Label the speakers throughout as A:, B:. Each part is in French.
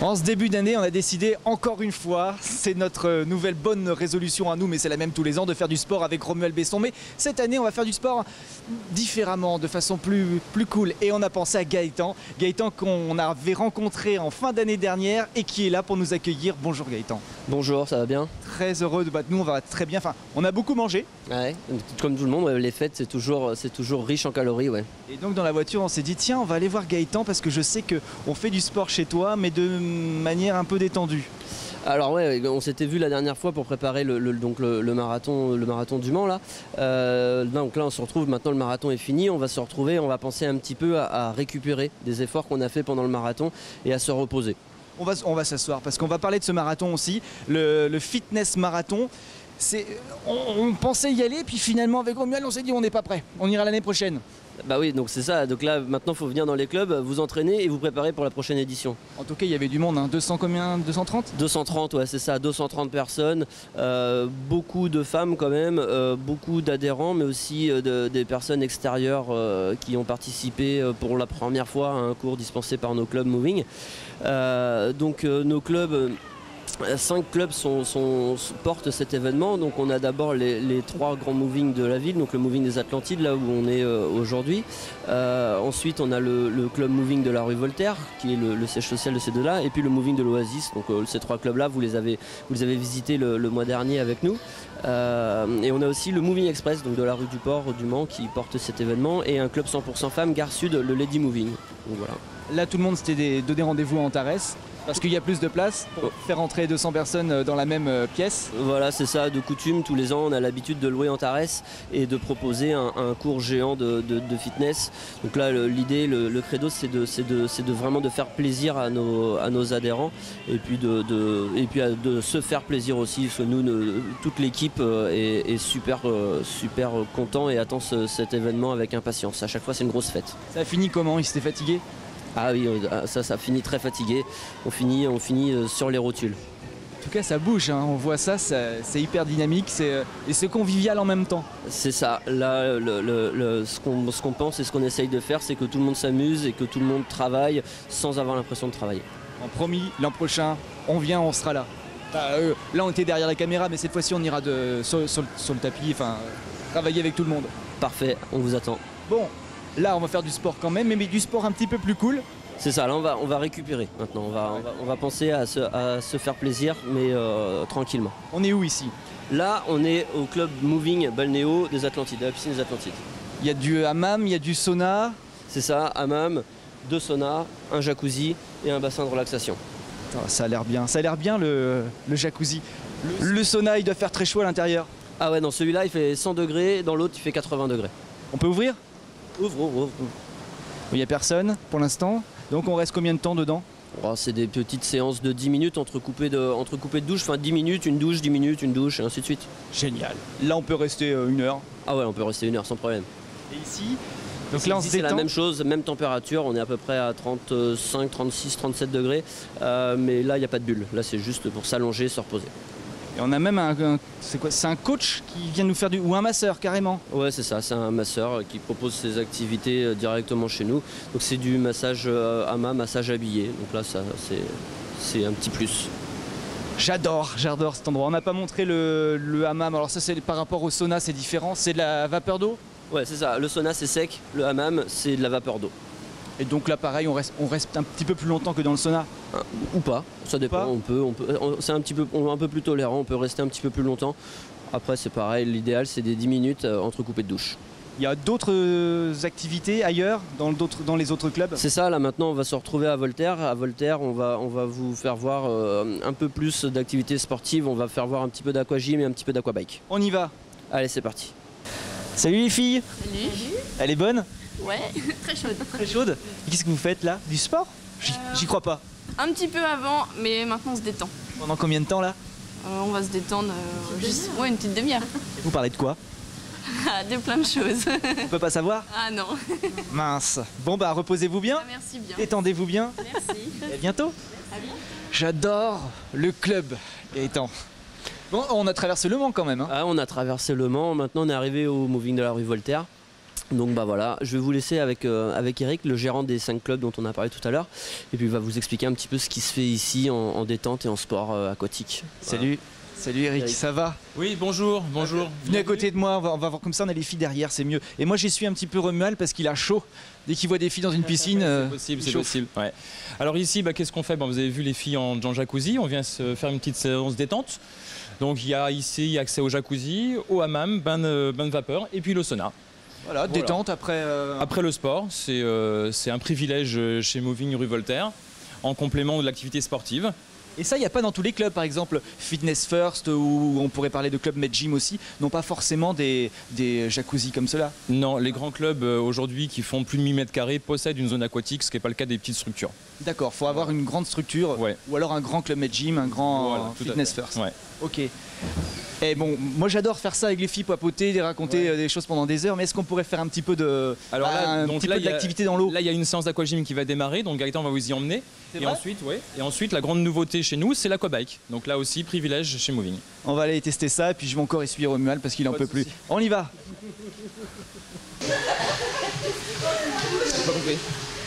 A: En ce début d'année, on a décidé encore une fois, c'est notre nouvelle bonne résolution à nous, mais c'est la même tous les ans, de faire du sport avec Romuald Besson. Mais cette année, on va faire du sport différemment, de façon plus cool. Et on a pensé à Gaëtan. Gaëtan qu'on avait rencontré en fin d'année dernière et qui est là pour nous accueillir. Bonjour Gaëtan.
B: Bonjour, ça va bien?
A: Très heureux de battre nous, on va très bien. Enfin, on a beaucoup mangé.
B: Ouais, comme tout le monde, les fêtes c'est toujours riche en calories, ouais.
A: Et donc dans la voiture, on s'est dit tiens, on va aller voir Gaëtan parce que je sais qu'on fait du sport chez toi, mais de manière un peu détendue.
B: Alors ouais, on s'était vu la dernière fois pour préparer le marathon du Mans là. Donc là on se retrouve, maintenant le marathon est fini, on va se retrouver, on va penser un petit peu à récupérer des efforts qu'on a fait pendant le marathon et à se reposer.
A: On va s'asseoir parce qu'on va parler de ce marathon aussi, le fitness marathon. On pensait y aller, puis finalement avec Romuald on s'est dit on n'est pas prêt, on ira l'année prochaine.
B: Bah oui, donc c'est ça, donc là maintenant il faut venir dans les clubs, vous entraîner et vous préparer pour la prochaine édition.
A: En tout cas il y avait du monde, hein. 200 combien? 230?
B: 230, ouais c'est ça, 230 personnes, beaucoup de femmes quand même, beaucoup d'adhérents, mais aussi des personnes extérieures qui ont participé pour la première fois à un cours dispensé par nos clubs Moving. Donc nos clubs... 5 clubs portent cet événement, donc on a d'abord les 3 grands moving de la ville, donc le moving des Atlantides là où on est aujourd'hui. Ensuite on a le club moving de la rue Voltaire qui est le siège social de ces deux-là, et puis le moving de l'Oasis. Donc ces 3 clubs là vous les avez visités le mois dernier avec nous. Et on a aussi le Moving Express donc de la rue du Port du Mans qui porte cet événement, et un club 100% femmes Gare Sud, le Lady Moving. Donc voilà.
A: Là tout le monde s'était donné rendez-vous en Antares. Parce qu'il y a plus de place pour faire entrer 200 personnes dans la même pièce.
B: Voilà, c'est ça, de coutume, tous les ans on a l'habitude de louer Antares et de proposer un cours géant de fitness. Donc là l'idée, le credo c'est de vraiment de faire plaisir à nos adhérents, et puis de se faire plaisir aussi, parce que nous, toute l'équipe est super content et attend cet événement avec impatience. À chaque fois c'est une grosse fête.
A: Ça a fini comment? Ils s'étaient fatigués?
B: Ah oui, ça finit très fatigué, on finit sur les rotules.
A: En tout cas ça bouge, hein. On voit ça, c'est hyper dynamique et c'est convivial en même temps.
B: C'est ça, là ce qu'on pense et ce qu'on essaye de faire, c'est que tout le monde s'amuse et que tout le monde travaille sans avoir l'impression de travailler.
A: En promis, l'an prochain, on vient, on sera là. Là on était derrière la caméra, mais cette fois-ci on ira sur le tapis, enfin travailler avec tout le monde.
B: Parfait, on vous attend.
A: Bon. Là, on va faire du sport quand même, mais du sport un petit peu plus cool.
B: C'est ça, là on va récupérer maintenant, on va penser à se faire plaisir, mais tranquillement.
A: On est où ici?
B: Là, on est au club Moving Balnéo des Atlantides, de la piscine des Atlantides.
A: Il y a du hammam, il y a du sauna.
B: C'est ça, hammam, 2 saunas, un jacuzzi et un bassin de relaxation.
A: Ça a l'air bien le jacuzzi. Le sauna, il doit faire très chaud à l'intérieur.
B: Ah ouais, dans celui-là il fait 100 degrés, dans l'autre il fait 80 degrés.
A: On peut ouvrir?
B: Ouvre.
A: Il n'y a personne pour l'instant, donc on reste combien de temps dedans?
B: Oh, c'est des petites séances de 10 minutes entrecoupées de douche, enfin 10 minutes, une douche, 10 minutes, une douche, et ainsi de suite.
A: Génial. Là on peut rester 1 heure.
B: Ah ouais, on peut rester 1 heure sans problème.
A: Et ici? Donc là on se
B: détend. C'est la même chose, même température, on est à peu près à 35, 36, 37 degrés, mais là il n'y a pas de bulle, là c'est juste pour s'allonger, se reposer.
A: Et on a même c'est un coach qui vient nous faire ou un masseur carrément?
B: Ouais c'est ça, c'est un masseur qui propose ses activités directement chez nous. Donc c'est du massage hammam, massage habillé, donc là ça c'est un petit plus.
A: J'adore cet endroit. On n'a pas montré le hammam, alors ça c'est par rapport au sauna, c'est différent, c'est de la vapeur d'eau?
B: Ouais c'est ça, le sauna c'est sec, le hammam c'est de la vapeur d'eau.
A: Et donc là pareil, on reste un petit peu plus longtemps que dans le sauna?
B: Ou pas, ça dépend, c'est un peu plus tolérant, on peut rester un petit peu plus longtemps. Après c'est pareil, l'idéal c'est des 10 minutes entrecoupées de douche.
A: Il y a d'autres activités ailleurs, dans les autres clubs?
B: C'est ça, là maintenant on va se retrouver à Voltaire. À Voltaire on va vous faire voir un peu plus d'activités sportives, on va faire voir un petit peu d'aquagym et un petit peu d'aquabike.
A: On y va.
B: Allez c'est parti.
A: Salut les filles.
C: Salut.
A: Elle est bonne?
C: Ouais, très chaude.
A: Très chaude. Et qu'est-ce que vous faites là? Du sport? J'y crois pas.
C: Un petit peu avant, mais maintenant on se détend.
A: Pendant combien de temps là?
C: On va se détendre une petite demi-heure.
A: Et vous parlez de quoi?
C: De plein de choses.
A: On peut pas savoir?
C: Ah non.
A: Mince. Bon bah reposez-vous bien.
C: Merci bien.
A: Détendez-vous bien.
C: Merci.
A: Et à bientôt.
C: Merci.
A: J'adore le club Gaëtan. Bon, on a traversé Le Mans quand même. Hein.
B: Ah, on a traversé Le Mans, maintenant on est arrivé au moving de la rue Voltaire. Donc bah voilà, je vais vous laisser avec Eric, le gérant des 5 clubs dont on a parlé tout à l'heure, et puis il va vous expliquer un petit peu ce qui se fait ici en détente et en sport aquatique.
A: Salut. Salut Eric, ça va?
D: Oui, bonjour.
A: Venez à côté de moi, on va voir comme ça, on a les filles derrière, c'est mieux. Et moi j'essuie un petit peu Romuald parce qu'il a chaud. Dès qu'il voit des filles dans une piscine,
D: c'est possible. Ouais. Alors ici, qu'est-ce qu'on fait? Vous avez vu les filles en jacuzzi, on vient se faire une petite séance détente. Donc il y a ici accès au jacuzzi, au hammam, bain de vapeur et puis le sauna.
A: Voilà, détente après...
D: Après le sport, c'est un privilège chez Moving rue Voltaire, en complément de l'activité sportive.
A: Et ça, il n'y a pas dans tous les clubs, par exemple Fitness First, ou on pourrait parler de Club Med Gym aussi, n'ont pas forcément des jacuzzis comme cela.
D: Non, les grands clubs aujourd'hui qui font plus de 1000 m² possèdent une zone aquatique, ce qui n'est pas le cas des petites structures.
A: D'accord, il faut avoir une grande structure,
D: ouais.
A: Ou alors un grand Club Med Gym, un grand
D: voilà,
A: Fitness First.
D: Ouais.
A: Ok. Et bon, moi j'adore faire ça avec les filles, papoter, raconter des choses pendant des heures, mais est-ce qu'on pourrait faire un petit peu de d'activité dans l'eau?
D: Là, il y a une séance d'aquagym qui va démarrer, donc Gaëtan va vous y emmener. Et ensuite, la grande nouveauté chez nous, c'est l'aquabike. Donc là aussi, privilège chez Moving.
A: On va aller tester ça, et puis je vais encore essuyer Romuald parce qu'il en peut plus. On y va.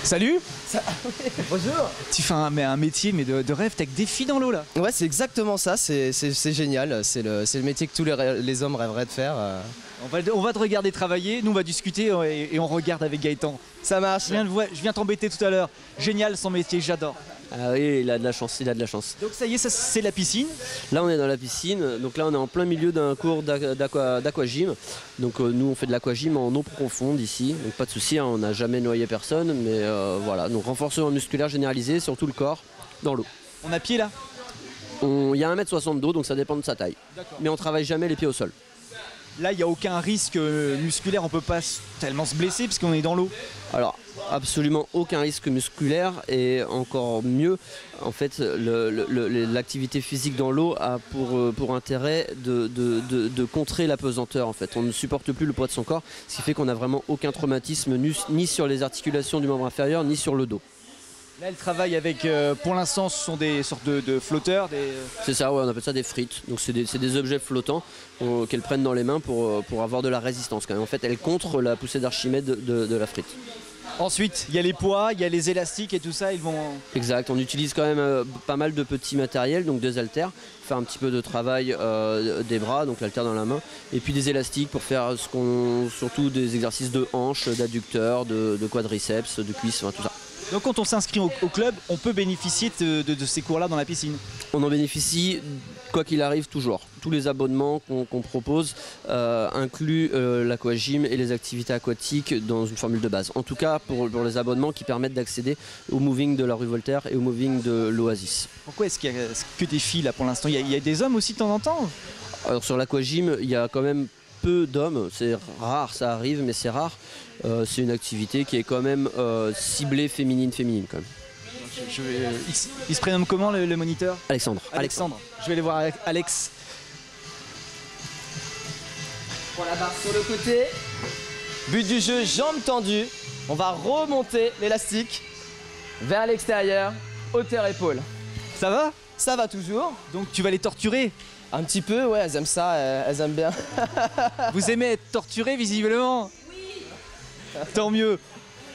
A: Salut.
E: Bonjour.
A: Tu fais un métier de rêve, t'as que des filles dans l'eau là.
E: Ouais, c'est exactement ça, c'est génial, c'est le métier que tous les hommes rêveraient de faire.
A: On va te regarder travailler, nous on va discuter et on regarde avec Gaëtan.
E: Ça marche.
A: Je viens t'embêter tout à l'heure. Génial son métier, j'adore.
B: Ah oui, il a de la chance,
A: Donc ça y est, c'est la piscine.
B: Là on est dans la piscine, donc là on est en plein milieu d'un cours d'aquagym. Donc nous on fait de l'aquagym en eau profonde ici, donc pas de souci, on n'a jamais noyé personne, mais voilà, donc renforcement musculaire généralisé sur tout le corps, dans l'eau.
A: On a pied là?
B: Il y a 1,60 m d'eau, donc ça dépend de sa taille. Mais on travaille jamais les pieds au sol.
A: Là, il n'y a aucun risque musculaire, on peut pas tellement se blesser parce qu'on est dans l'eau.
B: Alors, absolument aucun risque musculaire et encore mieux, en fait, l'activité physique dans l'eau a pour intérêt de contrer la pesanteur. En fait, on ne supporte plus le poids de son corps, ce qui fait qu'on n'a vraiment aucun traumatisme ni sur les articulations du membre inférieur ni sur le dos.
A: Là, elle travaille avec, pour l'instant, ce sont des sortes de flotteurs.
B: C'est ça, ouais, on appelle ça des frites. Donc c'est des objets flottants qu'elles prennent dans les mains pour avoir de la résistance quand même. En fait, elles contrent la poussée d'Archimède de la frite.
A: Ensuite, il y a les poids, il y a les élastiques et tout ça, ils vont...
B: Exact, on utilise quand même pas mal de petits matériels, donc des haltères, pour faire un petit peu de travail des bras, donc l'haltère dans la main, et puis des élastiques pour faire surtout des exercices de hanches, d'adducteurs, de quadriceps, de cuisses, enfin tout ça.
A: Donc quand on s'inscrit au club, on peut bénéficier de ces cours-là dans la piscine?
B: On en bénéficie quoi qu'il arrive toujours. Tous les abonnements qu'on propose incluent l'aquagym et les activités aquatiques dans une formule de base. En tout cas pour les abonnements qui permettent d'accéder au moving de la rue Voltaire et au moving de l'Oasis.
A: Pourquoi est-ce qu'il y a que des filles là pour l'instant? Il y a des hommes aussi de temps en temps?
B: Alors sur l'aquagym, il y a quand même peu d'hommes, c'est rare, ça arrive mais c'est rare. C'est une activité qui est quand même ciblée féminine quand même.
A: Il se prénomme comment le moniteur?
B: Alexandre.
A: Je vais aller voir Alex.
E: Pour la barre sur le côté. But du jeu, jambes tendues. On va remonter l'élastique vers l'extérieur, hauteur épaule.
A: Ça va?
E: Ça va toujours.
A: Donc tu vas les torturer?
E: Un petit peu, ouais, elles aiment ça, elles aiment bien.
A: Vous aimez être torturé visiblement? Oui. Tant mieux.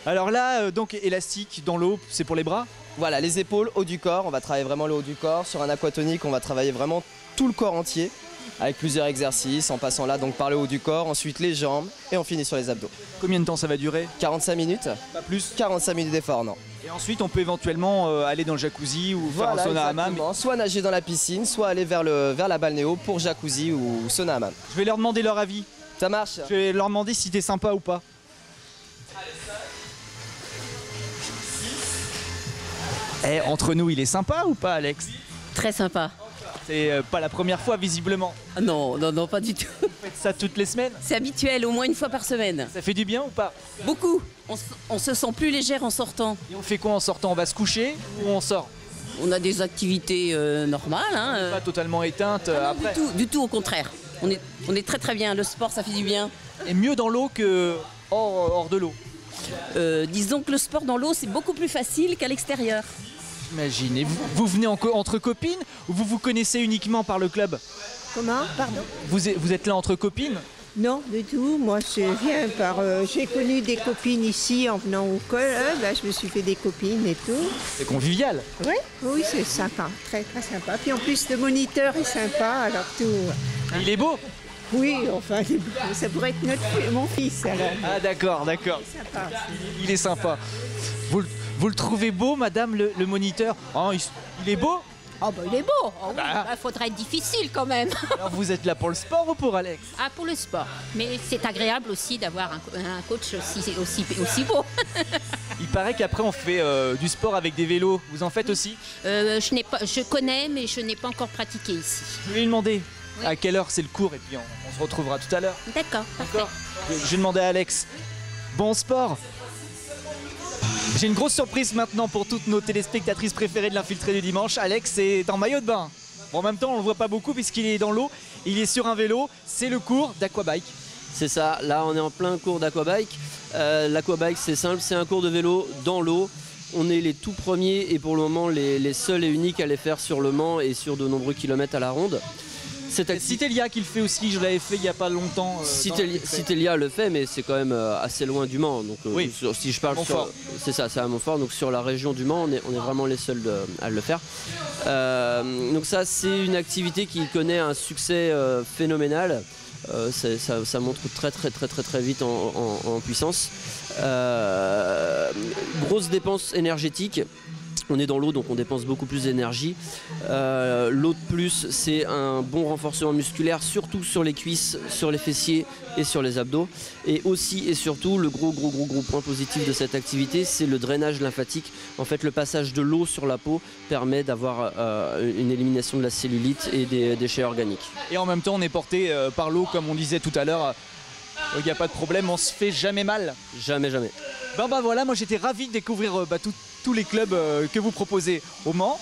A: Alors là, donc élastique dans l'eau, c'est pour les bras?
E: Voilà, les épaules, haut du corps, on va travailler vraiment le haut du corps. Sur un aquatonique, on va travailler vraiment tout le corps entier, avec plusieurs exercices, en passant là donc par le haut du corps, ensuite les jambes, et on finit sur les abdos.
A: Combien de temps ça va durer?
E: 45 minutes. Pas plus? 45 minutes d'effort, non.
A: Et ensuite, on peut éventuellement aller dans le jacuzzi ou faire un sauna hammam.
E: Soit nager dans la piscine, soit aller vers la balnéo pour jacuzzi ou sauna hammam.
A: Je vais leur demander leur avis.
E: Ça marche.
A: Je vais leur demander si t'es sympa ou pas. Eh, entre nous, il est sympa ou pas, Alex?
F: Très sympa.
A: C'est pas la première fois, visiblement.
F: Non, pas du tout.
A: Vous faites ça toutes les semaines?
F: C'est habituel, au moins une fois par semaine.
A: Ça fait du bien ou pas?
F: Beaucoup. On se sent plus légère en sortant.
A: Et on fait quoi en sortant? On va se coucher ou on sort?
F: On a des activités normales. Hein,
A: Pas totalement éteintes après?
F: Du tout, au contraire. On est très très bien. Le sport, ça fait du bien.
A: Et mieux dans l'eau que hors de l'eau?
F: Disons que le sport dans l'eau, c'est beaucoup plus facile qu'à l'extérieur.
A: J'imagine. Et vous venez entre copines ou vous vous connaissez uniquement par le club?
F: Comment? Pardon?
A: Vous êtes là entre copines?
G: Non, du tout. Moi, je viens par... j'ai connu des copines ici en venant au col. Je me suis fait des copines et tout.
A: C'est convivial.
G: Oui, oui, c'est sympa. Très, très sympa. Puis en plus, le moniteur est sympa, alors tout...
A: Il est beau.
G: Oui, enfin, ça pourrait être mon fils, alors.
A: Ah d'accord, d'accord.
G: C'est sympa.
A: Il est sympa. Vous le trouvez beau, madame, le moniteur? Oh, il est beau?
F: Oh bah il est beau. Oh, oui.
A: Bah.
F: Faudrait être difficile quand même.
A: Alors vous êtes là pour le sport ou pour Alex?
F: Ah, pour le sport. Mais c'est agréable aussi d'avoir un coach aussi beau.
A: Il paraît qu'après on fait du sport avec des vélos. Vous en faites aussi?
F: Je connais, mais je n'ai pas encore pratiqué ici.
A: Je vais lui demander à quelle heure c'est le cours et puis on se retrouvera tout à l'heure.
F: D'accord, parfait.
A: Je vais demander à Alex. Bon sport. J'ai une grosse surprise maintenant pour toutes nos téléspectatrices préférées de l'Infiltré du dimanche. Alex est en maillot de bain. Bon, en même temps, on ne le voit pas beaucoup puisqu'il est dans l'eau. Il est sur un vélo. C'est le cours d'aquabike.
B: C'est ça, là on est en plein cours d'aquabike. L'aquabike c'est simple, c'est un cours de vélo dans l'eau. On est les tout premiers et pour le moment les seuls et uniques à les faire sur le Mans et sur de nombreux kilomètres à la ronde.
A: C'est Citelia qui le fait aussi, je l'avais fait il n'y a pas longtemps.
B: Citelia le fait, mais c'est quand même assez loin du Mans. Donc,
A: oui.
B: Si je parle
A: Montfort.
B: c'est ça, c'est à Montfort. Donc sur la région du Mans, on est vraiment les seuls à le faire. Donc ça, c'est une activité qui connaît un succès phénoménal. Ça monte très vite en puissance. Grosse dépense énergétique. On est dans l'eau, donc on dépense beaucoup plus d'énergie. L'eau de plus, c'est un bon renforcement musculaire, surtout sur les cuisses, sur les fessiers et sur les abdos. Et aussi et surtout, le gros point positif de cette activité, c'est le drainage lymphatique. En fait, le passage de l'eau sur la peau permet d'avoir une élimination de la cellulite et des déchets organiques.
A: Et en même temps, on est porté par l'eau, comme on disait tout à l'heure. Il n'y a pas de problème, on se fait jamais mal.
B: Jamais.
A: Ben voilà, moi j'étais ravi de découvrir tous les clubs que vous proposez au Mans.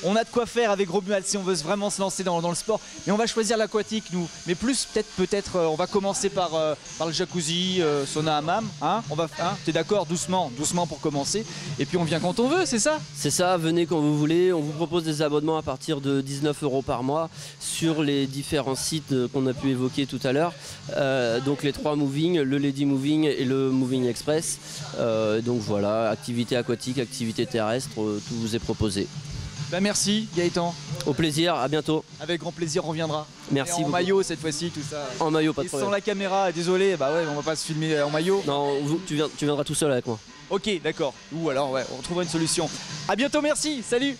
A: On a de quoi faire avec Romuald si on veut vraiment se lancer dans le sport. Mais on va choisir l'aquatique nous. Mais plus peut-être on va commencer par le jacuzzi, sauna hammam. Hein, t'es d'accord? Doucement pour commencer. Et puis on vient quand on veut, c'est ça?
B: C'est ça, venez quand vous voulez. On vous propose des abonnements à partir de 19 € par mois sur les différents sites qu'on a pu évoquer tout à l'heure. Donc les 3 Moving, le Lady Moving et le Moving Express. Donc voilà, activité aquatique, activité terrestre, tout vous est proposé.
A: Ben merci Gaëtan.
B: Au plaisir, à bientôt.
A: Avec grand plaisir, on reviendra.
B: Merci
A: en
B: beaucoup.
A: Maillot cette fois-ci, tout ça.
B: En maillot, pas de
A: Et
B: problème.
A: sans la caméra, désolé, bah ouais, on va pas se filmer en maillot.
B: Non, tu viendras tout seul avec moi.
A: Ok, d'accord. Ou alors, ouais, on trouvera une solution. À bientôt, merci, salut.